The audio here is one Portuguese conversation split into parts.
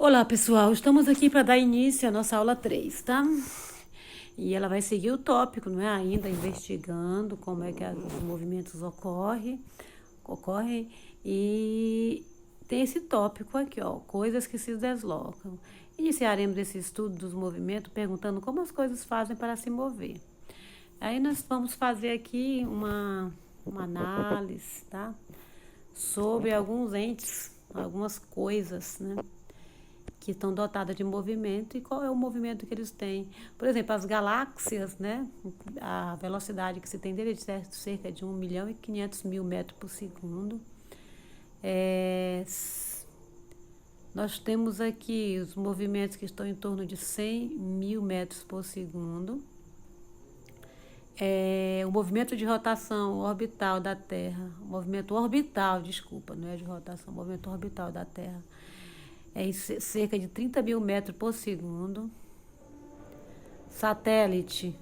Olá, pessoal. Estamos aqui para dar início à nossa aula 3, tá? E ela vai seguir o tópico, não é? Ainda investigando como é que os movimentos ocorrem. E tem esse tópico aqui, ó, coisas que se deslocam. Iniciaremos esse estudo dos movimentos perguntando como as coisas fazem para se mover. Aí nós vamos fazer aqui uma análise, tá? Sobre alguns entes, algumas coisas, né? Que estão dotadas de movimento e qual é o movimento que eles têm. Por exemplo, as galáxias, né? A velocidade que se tem dele é de cerca de 1.500.000 metros por segundo. Nós temos aqui os movimentos que estão em torno de 100.000 metros por segundo. O movimento de rotação orbital da Terra, movimento orbital, desculpa, não é de rotação, movimento orbital da Terra, é em cerca de 30.000 metros por segundo. Satélite,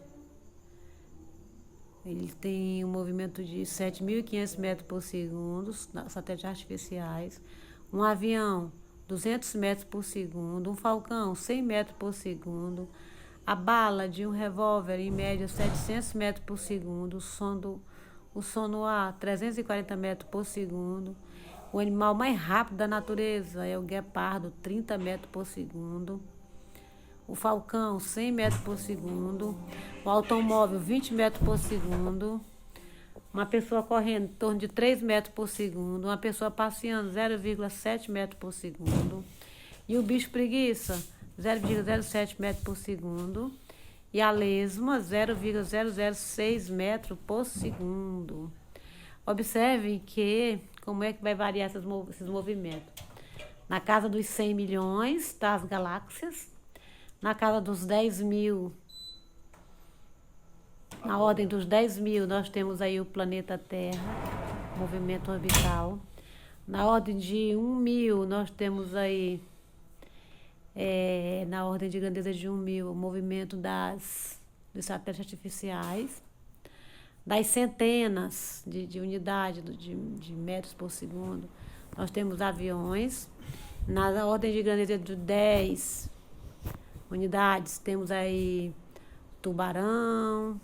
ele tem um movimento de 7.500 metros por segundo, satélites artificiais. Um avião, 200 metros por segundo. Um falcão, 100 metros por segundo. A bala de um revólver, em média, 700 metros por segundo. O som no ar, 340 metros por segundo. O animal mais rápido da natureza é o guepardo, 30 metros por segundo. O falcão, 100 metros por segundo. O automóvel, 20 metros por segundo. Uma pessoa correndo em torno de 3 metros por segundo. Uma pessoa passeando, 0,7 metros por segundo. E o bicho preguiça, 0,07 metros por segundo. E a lesma, 0,006 metros por segundo. Observem que como é que vai variar esses movimentos. Na casa dos 100 milhões, tá, as galáxias. Na casa dos 10 mil, na ordem dos 10 mil, nós temos aí o planeta Terra, movimento orbital. Na ordem de 1.000, nós temos aí, na ordem de grandeza de 1.000, o movimento dos satélites artificiais. Das centenas de unidades de metros por segundo, nós temos aviões. Na ordem de grandeza de 10 unidades, temos aí tubarão,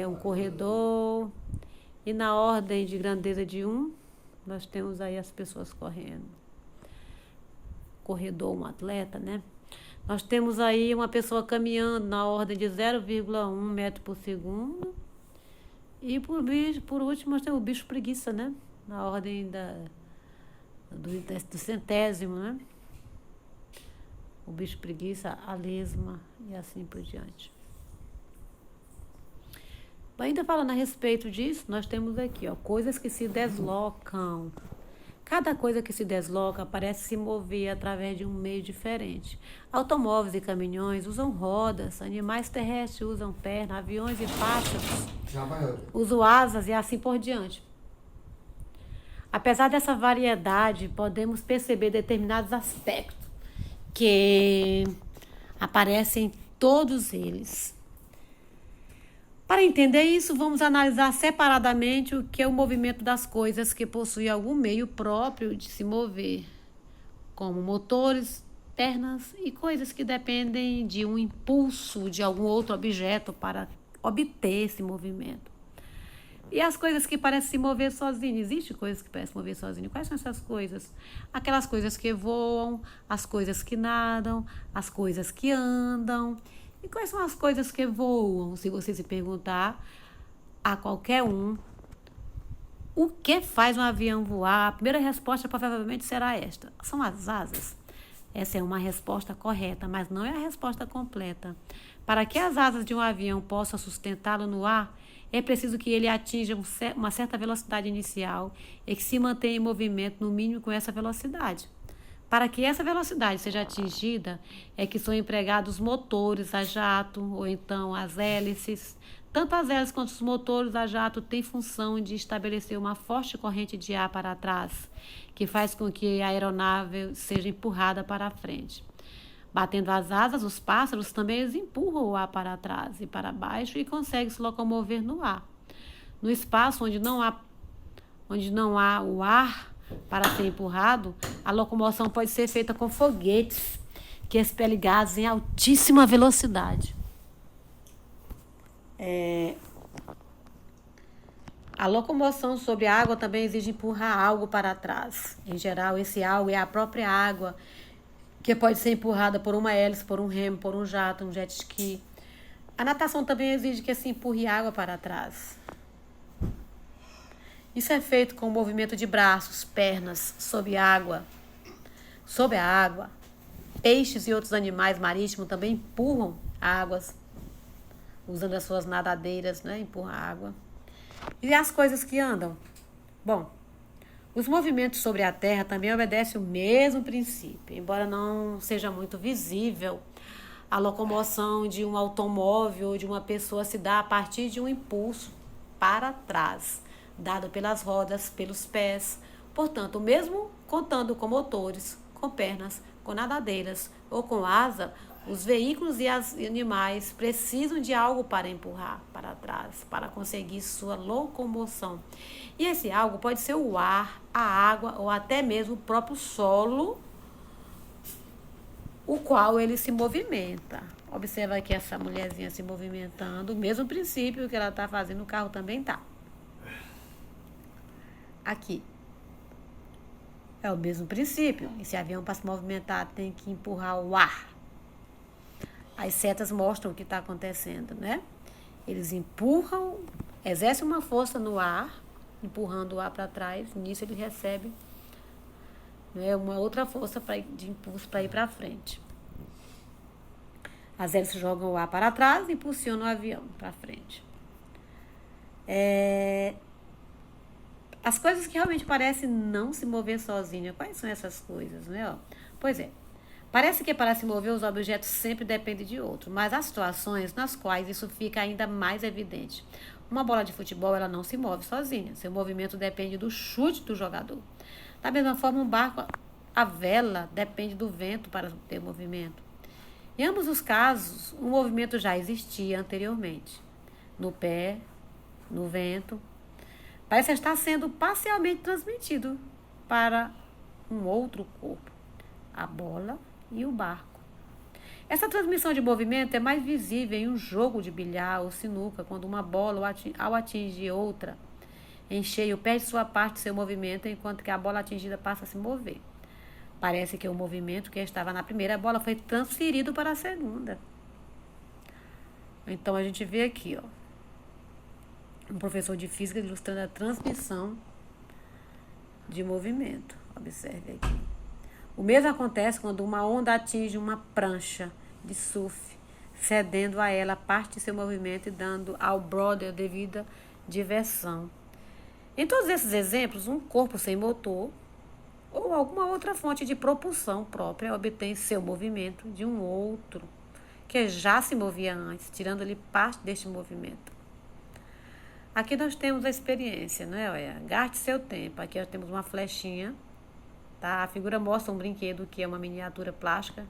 um corredor. E na ordem de grandeza de 1, nós temos aí as pessoas correndo. Corredor, um atleta, né? Nós temos aí uma pessoa caminhando na ordem de 0,1 metro por segundo. E por último, nós temos o bicho preguiça, né? Na ordem do centésimo, né? O bicho preguiça, a lesma e assim por diante. Ainda falando a respeito disso, nós temos aqui, ó, coisas que se deslocam. Cada coisa que se desloca parece se mover através de um meio diferente. Automóveis e caminhões usam rodas, animais terrestres usam pernas, aviões e pássaros usam asas e assim por diante. Apesar dessa variedade, podemos perceber determinados aspectos que aparecem em todos eles. Para entender isso, vamos analisar separadamente o que é o movimento das coisas que possuem algum meio próprio de se mover, como motores, pernas e coisas que dependem de um impulso de algum outro objeto para obter esse movimento. E as coisas que parecem se mover sozinhas. Existem coisas que parecem se mover sozinhas. Quais são essas coisas? Aquelas coisas que voam, as coisas que nadam, as coisas que andam. E quais são as coisas que voam? Se você se perguntar a qualquer um, o que faz um avião voar? A primeira resposta provavelmente será esta: são as asas. Essa é uma resposta correta, mas não é a resposta completa. Para que as asas de um avião possam sustentá-lo no ar, é preciso que ele atinja uma certa velocidade inicial e que se mantenha em movimento no mínimo com essa velocidade. Para que essa velocidade seja atingida, é que são empregados motores a jato ou então as hélices. Tanto as hélices quanto os motores a jato têm função de estabelecer uma forte corrente de ar para trás, que faz com que a aeronave seja empurrada para a frente. Batendo as asas, os pássaros também empurram o ar para trás e para baixo e conseguem se locomover no ar. No espaço onde não há o ar, para ser empurrado, a locomoção pode ser feita com foguetes que expelem gases em altíssima velocidade. A locomoção sobre a água também exige empurrar algo para trás. Em geral, esse algo é a própria água, que pode ser empurrada por uma hélice, por um remo, por um jato, um jet ski. A natação também exige que se empurre água para trás. Isso é feito com o movimento de braços, pernas, sob a água. Sob a água, peixes e outros animais marítimos também empurram águas, usando as suas nadadeiras, né? Empurram a água. E as coisas que andam? Bom, os movimentos sobre a Terra também obedecem o mesmo princípio, embora não seja muito visível. A locomoção de um automóvel ou de uma pessoa se dá a partir de um impulso para trás, dado pelas rodas, pelos pés. Portanto, mesmo contando com motores, com pernas, com nadadeiras ou com asa, os veículos e os animais precisam de algo para empurrar para trás, para conseguir sua locomoção. E esse algo pode ser o ar, a água ou até mesmo o próprio solo, o qual ele se movimenta. Observa aqui essa mulherzinha se movimentando, o mesmo princípio que ela está fazendo, o carro também está. Aqui. É o mesmo princípio. Esse avião, para se movimentar, tem que empurrar o ar. As setas mostram o que está acontecendo, né? Eles empurram, exercem uma força no ar, empurrando o ar para trás. Nisso ele recebe, né, uma outra força de impulso para ir para frente. As hélices jogam o ar para trás e impulsionam o avião para frente. As coisas que realmente parecem não se mover sozinhas. Quais são essas coisas, né? Pois é. Parece que para se mover os objetos sempre dependem de outro, mas há situações nas quais isso fica ainda mais evidente. Uma bola de futebol, ela não se move sozinha. Seu movimento depende do chute do jogador. Da mesma forma, um barco, a vela, depende do vento para ter movimento. Em ambos os casos, o movimento já existia anteriormente. No pé, no vento. Parece estar sendo parcialmente transmitido para um outro corpo. A bola e o barco. Essa transmissão de movimento é mais visível em um jogo de bilhar ou sinuca, quando uma bola, ao atingir outra, em cheio, perde sua parte do seu movimento, enquanto que a bola atingida passa a se mover. Parece que o movimento que estava na primeira bola foi transferido para a segunda. Então, a gente vê aqui, um professor de física ilustrando a transmissão de movimento. Observe aqui. O mesmo acontece quando uma onda atinge uma prancha de surf, cedendo a ela parte de seu movimento e dando ao border devida diversão. Em todos esses exemplos, um corpo sem motor ou alguma outra fonte de propulsão própria obtém seu movimento de um outro que já se movia antes, tirando-lhe parte deste movimento. Aqui nós temos a experiência, né? Olha, gaste seu tempo. Aqui nós temos uma flechinha. Tá? A figura mostra um brinquedo que é uma miniatura plástica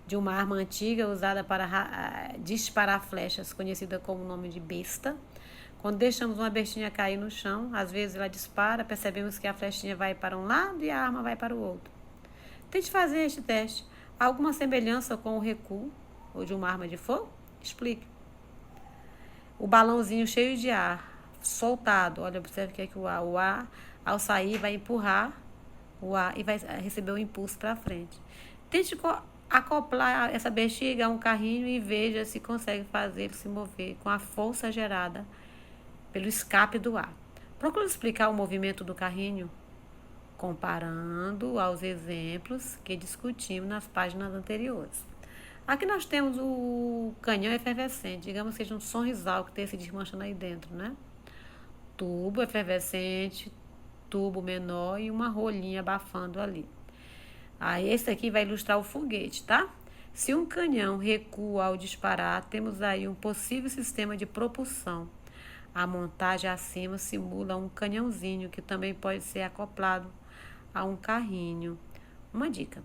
de uma arma antiga usada para disparar flechas, conhecida como o nome de besta. Quando deixamos uma bestinha cair no chão, às vezes ela dispara, percebemos que a flechinha vai para um lado e a arma vai para o outro. Tente fazer este teste. Há alguma semelhança com o recuo ou de uma arma de fogo? Explique. O balãozinho cheio de ar, soltado. Olha, observe que o ar, ao sair, vai empurrar o ar e vai receber o impulso para frente. Tente acoplar essa bexiga a um carrinho e veja se consegue fazer ele se mover com a força gerada pelo escape do ar. Procure explicar o movimento do carrinho comparando aos exemplos que discutimos nas páginas anteriores. Aqui nós temos o canhão efervescente, digamos que seja um sonrisal que esteja se desmanchando aí dentro, né? Tubo efervescente, tubo menor e uma rolinha abafando ali. Aí esse aqui vai ilustrar o foguete, tá? Se um canhão recua ao disparar, temos aí um possível sistema de propulsão. A montagem acima simula um canhãozinho que também pode ser acoplado a um carrinho. Uma dica: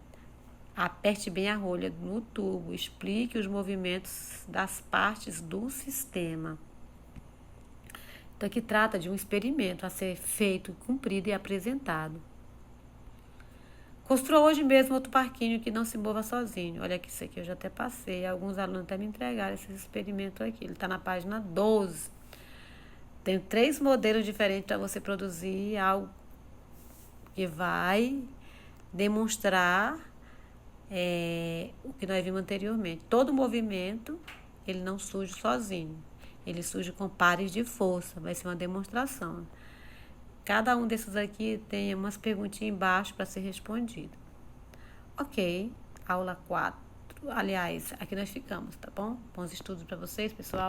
aperte bem a rolha no tubo, explique os movimentos das partes do sistema. Então, aqui trata de um experimento a ser feito, cumprido e apresentado. Construa hoje mesmo outro parquinho que não se mova sozinho. Olha aqui, isso aqui eu já até passei. Alguns alunos até me entregaram esse experimento aqui. Ele está na página 12. Tem 3 modelos diferentes para você produzir algo que vai demonstrar o que nós vimos anteriormente. Todo movimento, ele não surge sozinho. Ele surge com pares de força. Vai ser uma demonstração. Cada um desses aqui tem umas perguntinhas embaixo para ser respondido. Ok, aula 4. Aliás, aqui nós ficamos, tá bom? Bons estudos para vocês, pessoal.